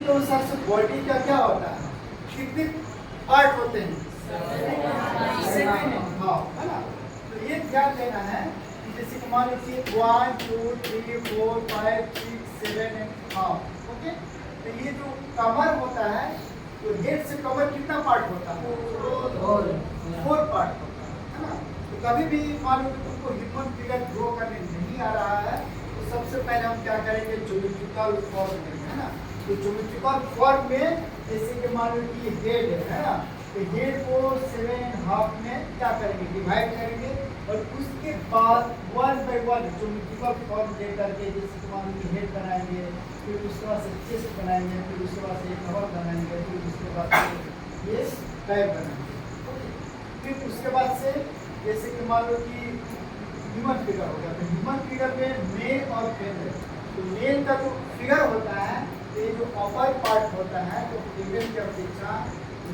तो सबसे बॉडी का क्या होता है, कितने पार्ट होते हैं, 7 हाँ है ना। तो ये ध्यान देना है कि जैसे कि मान लीजिए 1 2 3 4 5 6 7 एंड हाफ, ओके। तो ये जो कमर होता है, तो हेड से कमर कितना पार्ट होता है, 4 पार्ट होता है ना। तो कभी भी मान लो कि तुमको ह्यूमन फिगर ड्रॉ करने नहीं आ रहा है, तो सबसे पहले हम क्या करेंगे, ज्योमेट्रिकल फॉर्म करेंगे, है ना। तो ज्योमेट्रिकल फॉर्म में जैसे कि मान लो कि हेड है ना, तो हेड को 7.5 में क्या करेंगे, डिवाइड करेंगे, और उसके बाद 1 बाय 1 ज्योमेट्रिकल फॉर्म दे करके जैसे कि मान लो कि हेड बनाएंगे, फिर उसके बाद से चेस्ट बनाएंगे, फिर उसके बाद से कवर बनाएंगे, फिर उसके बाद से ये बैक बनाएंगे। फिर उसके बाद से जैसे कि मान लो कि ह्यूमन फिगर हो गया, तो ह्यूमन फिगर में मेल और फीमेल, तो मेल का जो फिगर होता है, ये जो अपर पार्ट होता है, तो फीमेल की अपेक्षा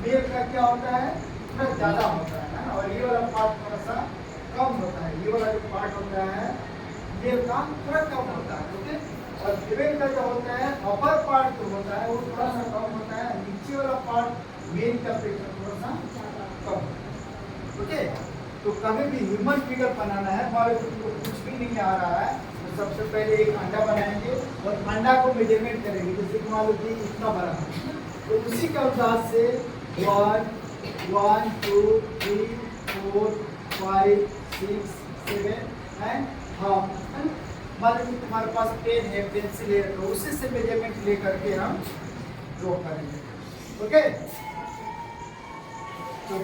मेल का क्या होता है, थोड़ा ज़्यादा होता है ना, और ये वाला पार्ट थोड़ा सा कम होता है। ये वाला जो पार्ट होता है मेल का थोड़ा कम होता है, ओके। और फीमेल का जो होता है अपर पार्ट जो होता है वो थोड़ा सा कम होता है, नीचे वाला पार्ट मेल की अपेक्षा थोड़ा सा कम होता है, ओके। तो कभी भी ह्यूमन फिगर बनाना है, हमारे को कुछ भी नहीं आ रहा है, तो सबसे पहले एक अंडा बनाएंगे और अंडा को मेजरमेंट करेंगे, जैसे कि मान लो कि इतना बड़ा है, तो उसी के अनुसार से 1 1 2 3 4 5 6 7 एंड हाफ, मान लो कि तुम्हारे पास पेन है, पेंसिल है, तो उसी से मेजरमेंट ले करके हम ड्रॉ करेंगे, ओके। तो